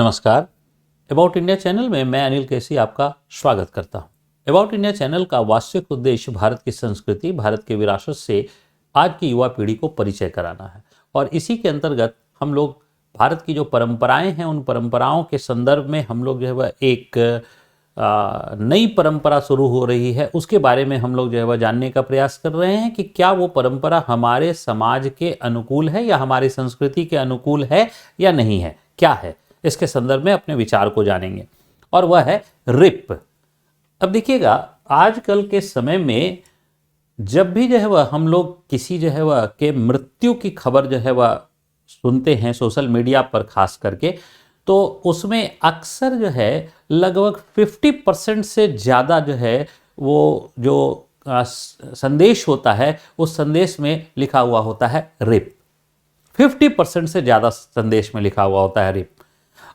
नमस्कार। About India channel में मैं अनिल केसी आपका स्वागत करता हूं। अबाउट इंडिया चैनल का वास्तविक उद्देश्य भारत की संस्कृति, भारत के विरासत से आज की युवा पीढ़ी को परिचय कराना है और इसी के अंतर्गत हम लोग भारत की जो परंपराएं हैं उन परंपराओं के संदर्भ में हम लोग जो है वह एक नई परंपरा शुरू हो रही है उसके बारे में हम लोग जो है वह जानने का प्रयास कर रहे हैं कि क्या वो परंपरा हमारे समाज के अनुकूल है या हमारी संस्कृति के अनुकूल है या नहीं है, क्या है। इसके संदर्भ में अपने विचार को जानेंगे और वह है रिप। अब देखिएगा, आजकल के समय में जब भी जो है वह हम लोग किसी जो है वह के मृत्यु की खबर जो है वह सुनते हैं सोशल मीडिया पर खास करके, तो उसमें अक्सर जो है लगभग 50% से ज़्यादा जो है वो जो संदेश होता है उस संदेश में लिखा हुआ होता है रिप। 50% से ज़्यादा संदेश में लिखा हुआ होता है रिप।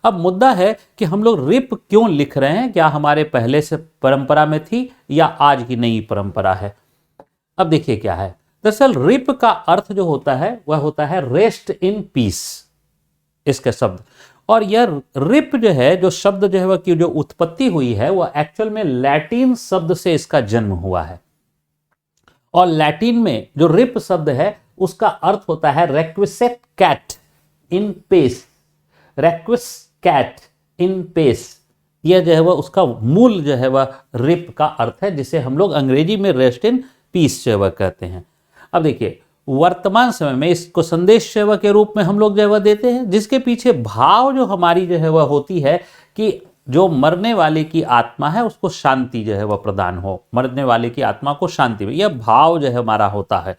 अब मुद्दा है कि हम लोग रिप क्यों लिख रहे हैं, क्या हमारे पहले से परंपरा में थी या आज की नई परंपरा है। अब देखिए क्या है, दरअसल रिप का अर्थ जो होता है वह होता है रेस्ट इन पीस, इसके शब्द। और यह रिप जो है, जो शब्द जो है वह की जो उत्पत्ति हुई है वह एक्चुअल में लैटिन शब्द से इसका जन्म हुआ है। और लैटिन में जो रिप शब्द है उसका अर्थ होता है रेक्विसेट कैट इन पेस। रेक्विस कैट इन पेस, यह जो है वह उसका मूल जो है वह रिप का अर्थ है, जिसे हम लोग अंग्रेजी में रेस्ट इन पीस जो है वह कहते हैं। अब देखिए, वर्तमान समय में इसको संदेश सेवा के रूप में हम लोग जो है वह देते हैं, जिसके पीछे भाव जो हमारी जो है वह होती है कि जो मरने वाले की आत्मा है उसको शांति जो है वह प्रदान हो, मरने वाले की आत्मा को शांति हो, यह भाव जो है हमारा होता है।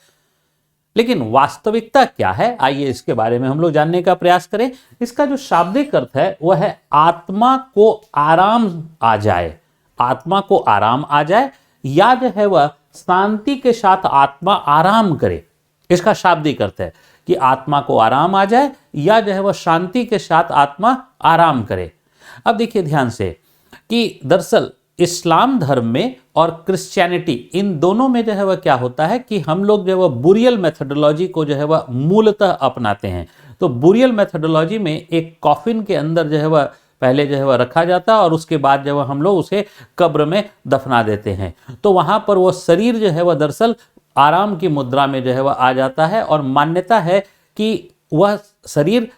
लेकिन वास्तविकता क्या है, आइए इसके बारे में हम लोग जानने का प्रयास करें। इसका जो शाब्दिक अर्थ है वह है आत्मा को आराम आ जाए, आत्मा को आराम आ जाए, या जो है वह शांति के साथ आत्मा आराम करे। इसका शाब्दिक अर्थ है कि आत्मा को आराम आ जाए या जो है वह शांति के साथ आत्मा आराम करे। अब देखिए ध्यान से कि दरअसल इस्लाम धर्म में और क्रिश्चियनिटी, इन दोनों में जो है वह क्या होता है कि हम लोग जो है वह बुरियल मेथोडोलॉजी को जो है वह मूलतः अपनाते हैं। तो बुरियल मेथोडोलॉजी में एक कॉफिन के अंदर जो है वह पहले जो है वह रखा जाता है और उसके बाद जो है हम लोग उसे कब्र में दफना देते हैं। तो वहां पर वो शरीर जो है वह दरअसल आराम की मुद्रा में जो है वह आ जाता है और मान्यता है कि वह शरीर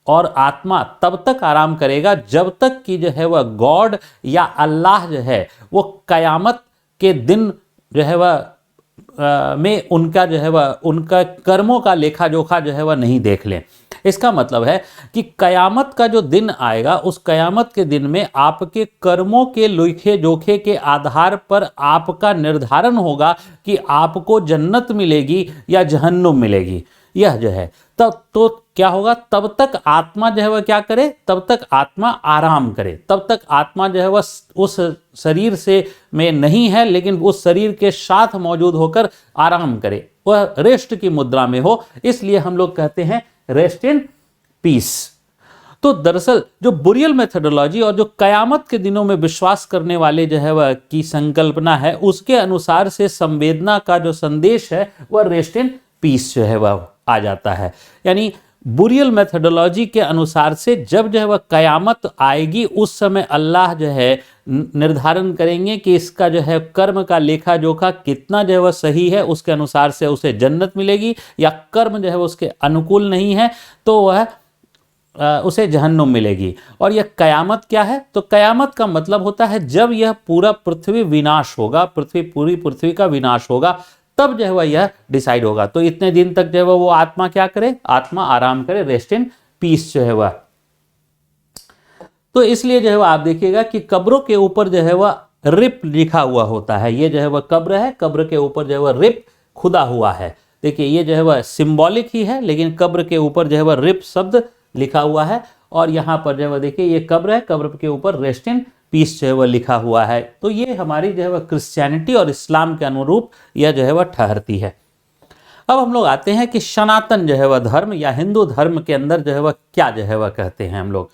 और आत्मा तब तक आराम करेगा जब तक कि जो है वह गॉड या अल्लाह जो है वो कयामत के दिन जो है वह में उनका जो है वह उनका कर्मों का लेखा जोखा जो है वह नहीं देख लें। इसका मतलब है कि कयामत का जो दिन आएगा उस कयामत के दिन में आपके कर्मों के लेखे जोखे के आधार पर आपका निर्धारण होगा कि आपको जन्नत मिलेगी या जहन्नुम मिलेगी। यह जो है तब तो क्या होगा, तब तक आत्मा जो है वह क्या करे, तब तक आत्मा आराम करे, तब तक आत्मा जो है वह उस शरीर से में नहीं है लेकिन उस शरीर के साथ मौजूद होकर आराम करे, वह रेस्ट की मुद्रा में हो। इसलिए हम लोग कहते हैं रेस्ट इन पीस। तो दरअसल जो बुरियल मेथोडोलॉजी और जो कयामत के दिनों में विश्वास करने वाले जो है वह की संकल्पना है उसके अनुसार से संवेदना का जो संदेश है वह रेस्ट इन पीस जो है वह आ जाता है। यानी बुरियल मेथोडोलॉजी के अनुसार से जब जो है वह कयामत आएगी उस समय अल्लाह जो है निर्धारण करेंगे कि इसका जो है कर्म का लेखा जोखा कितना जो है वह सही है, उसके अनुसार से उसे जन्नत मिलेगी, या कर्म जो है वह उसके अनुकूल नहीं है तो वह उसे जहन्नुम मिलेगी। और यह कयामत क्या है, तो कयामत का मतलब होता है जब यह पूरा पृथ्वी विनाश होगा, पूरी पृथ्वी का विनाश होगा, तब जो है वह यह डिसाइड होगा। तो इतने दिन तक जो है वो आत्मा क्या करे, आत्मा आराम करे, रेस्ट इन पीस जो है वह। तो इसलिए जो है वह आप देखिएगा कि कब्रों के ऊपर जो है वह रिप लिखा हुआ होता है। ये जो है वह कब्र है, कब्र के ऊपर जो है वह रिप खुदा हुआ है। देखिए ये जो है वह सिंबॉलिक ही है, लेकिन कब्र के ऊपर जो है वह रिप शब्द लिखा हुआ है। और यहाँ पर जो है वह देखिए ये कब्र है, कब्र के ऊपर रेस्ट इन पीस जो है वह लिखा हुआ है। तो ये हमारी जो है वह क्रिश्चियनिटी और इस्लाम के अनुरूप यह जो है वह ठहरती है। अब हम लोग आते हैं कि सनातन जो है वह धर्म या हिंदू धर्म के अंदर जो है वह क्या जो है वह कहते हैं हम लोग।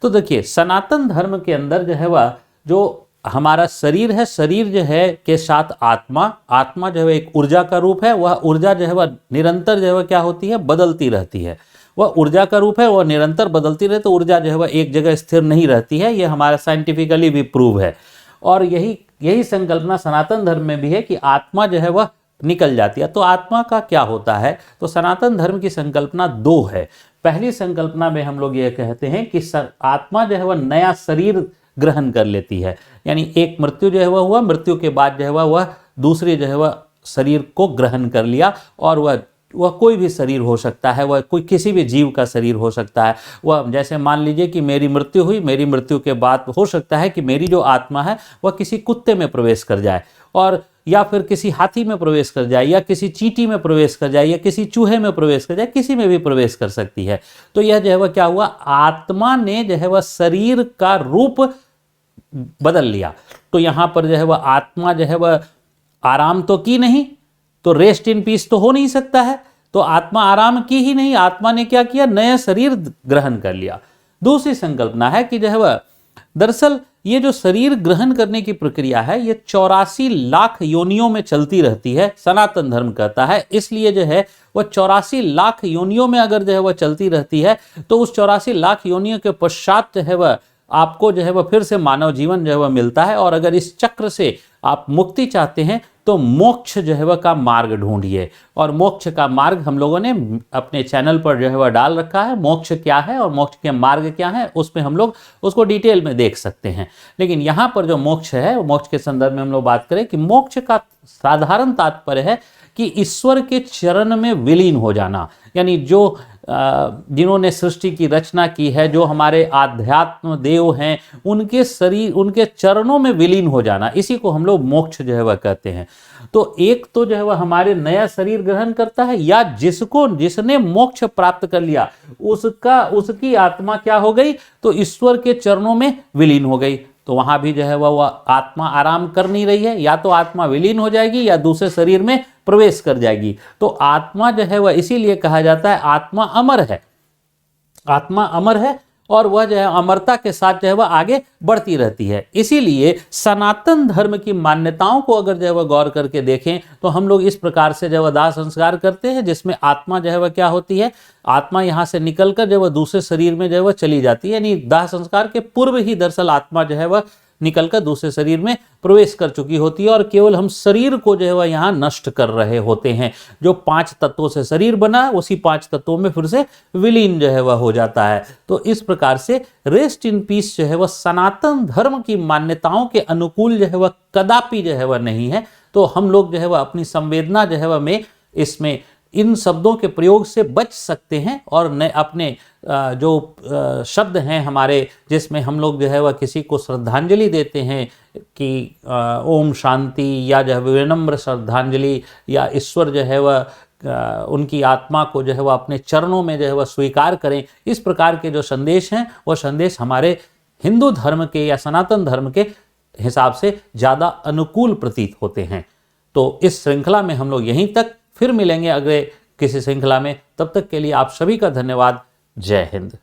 तो देखिए सनातन धर्म के अंदर जो है वह जो हमारा शरीर है, शरीर जो है के साथ आत्मा, आत्मा जो है एक ऊर्जा का रूप है। वह ऊर्जा जो है वह निरंतर जो है वह क्या होती है, बदलती रहती है। वह ऊर्जा का रूप है, वह निरंतर बदलती रहे, तो ऊर्जा जो है वह एक जगह स्थिर नहीं रहती है, ये हमारा साइंटिफिकली भी प्रूव है। और यही संकल्पना सनातन धर्म में भी है कि आत्मा जो है वह निकल जाती है। तो आत्मा का क्या होता है, तो सनातन धर्म की संकल्पना दो है। पहली संकल्पना में हम लोग ये कहते हैं कि आत्मा जो है वह नया शरीर ग्रहण कर लेती है, यानी एक मृत्यु जो है वह हुआ, मृत्यु के बाद जो है वह दूसरे जो है वह शरीर को ग्रहण कर लिया, और वह कोई भी शरीर हो सकता है, वह कोई किसी भी जीव का शरीर हो सकता है। वह जैसे मान लीजिए कि मेरी मृत्यु हुई, मेरी मृत्यु के बाद हो सकता है कि मेरी जो आत्मा है वह किसी कुत्ते में प्रवेश कर जाए, और या फिर किसी हाथी में प्रवेश कर जाए, या किसी चींटी में प्रवेश कर जाए, या किसी चूहे में प्रवेश कर जाए, किसी में भी प्रवेश कर सकती है। तो यह जो है वह क्या हुआ, आत्मा ने जो है वह शरीर का रूप बदल लिया। तो यहाँ पर जो है वह आत्मा जो है वह आराम तो की नहीं, तो रेस्ट इन पीस तो हो नहीं सकता है, तो आत्मा आराम की ही नहीं, आत्मा ने क्या किया, नया शरीर ग्रहण कर लिया। दूसरी संकल्पना है कि जो है वह दरअसल ये जो शरीर ग्रहण करने की प्रक्रिया है ये 84 लाख योनियों में चलती रहती है, सनातन धर्म कहता है। इसलिए जो है वह 84 लाख योनियों में अगर जो है वह चलती रहती है, तो उस 84 लाख योनियों के पश्चात जो है वह आपको जो है वह फिर से मानव जीवन जो है वह मिलता है। और अगर इस चक्र से आप मुक्ति चाहते हैं तो मोक्ष जो है वह का मार्ग ढूंढिए, और मोक्ष का मार्ग हम लोगों ने अपने चैनल पर जो है वह डाल रखा है। मोक्ष क्या है और मोक्ष के मार्ग क्या है, उसमें हम लोग उसको डिटेल में देख सकते हैं। लेकिन यहाँ पर जो मोक्ष है, मोक्ष के संदर्भ में हम लोग बात करें कि मोक्ष का साधारण तात्पर्य है कि ईश्वर के चरण में विलीन हो जाना, यानी जो जिन्होंने सृष्टि की रचना की है, जो हमारे आध्यात्म देव हैं, उनके शरीर, उनके चरणों में विलीन हो जाना, इसी को हम लोग मोक्ष जो है वह कहते हैं। तो एक तो जो है वह हमारे नया शरीर ग्रहण करता है, या जिसने मोक्ष प्राप्त कर लिया उसकी आत्मा क्या हो गई, तो ईश्वर के चरणों में विलीन हो गई। तो वहां भी जो है वह आत्मा आराम कर नहीं रही है, या तो आत्मा विलीन हो जाएगी या दूसरे शरीर में प्रवेश कर जाएगी। तो आत्मा जो है वह इसीलिए कहा जाता है आत्मा अमर है, आत्मा अमर है, और वह जो है अमरता के साथ जो है वह आगे बढ़ती रहती है। इसीलिए सनातन धर्म की मान्यताओं को अगर जो है वह गौर करके देखें तो हम लोग इस प्रकार से जो है वह दाह संस्कार करते हैं, जिसमें आत्मा जो है वह क्या होती है, आत्मा यहाँ से निकलकर जो है वह दूसरे शरीर में जो है वह चली जाती है, यानी दाह संस्कार के पूर्व ही दरअसल आत्मा जो है वह निकलकर दूसरे शरीर में प्रवेश कर चुकी होती है, और केवल हम शरीर को जो है वह यहाँ नष्ट कर रहे होते हैं। जो 5 तत्वों से शरीर बना, उसी 5 तत्वों में फिर से विलीन जो है वह हो जाता है। तो इस प्रकार से रेस्ट इन पीस जो है वह सनातन धर्म की मान्यताओं के अनुकूल जो है वह कदापि जो है वह नहीं है। तो हम लोग जो है वह अपनी संवेदना जो है वह में इसमें इन शब्दों के प्रयोग से बच सकते हैं, और अपने जो शब्द हैं हमारे, जिसमें हम लोग जो है वह किसी को श्रद्धांजलि देते हैं कि ओम शांति, या जो है विनम्र श्रद्धांजलि, या ईश्वर जो है वह उनकी आत्मा को जो है वह अपने चरणों में जो है वह स्वीकार करें, इस प्रकार के जो संदेश हैं वह संदेश हमारे हिंदू धर्म के या सनातन धर्म के हिसाब से ज़्यादा अनुकूल प्रतीत होते हैं। तो इस श्रृंखला में हम लोग यहीं तक, फिर मिलेंगे अगले किसी श्रृंखला में। तब तक के लिए आप सभी का धन्यवाद। जय हिंद।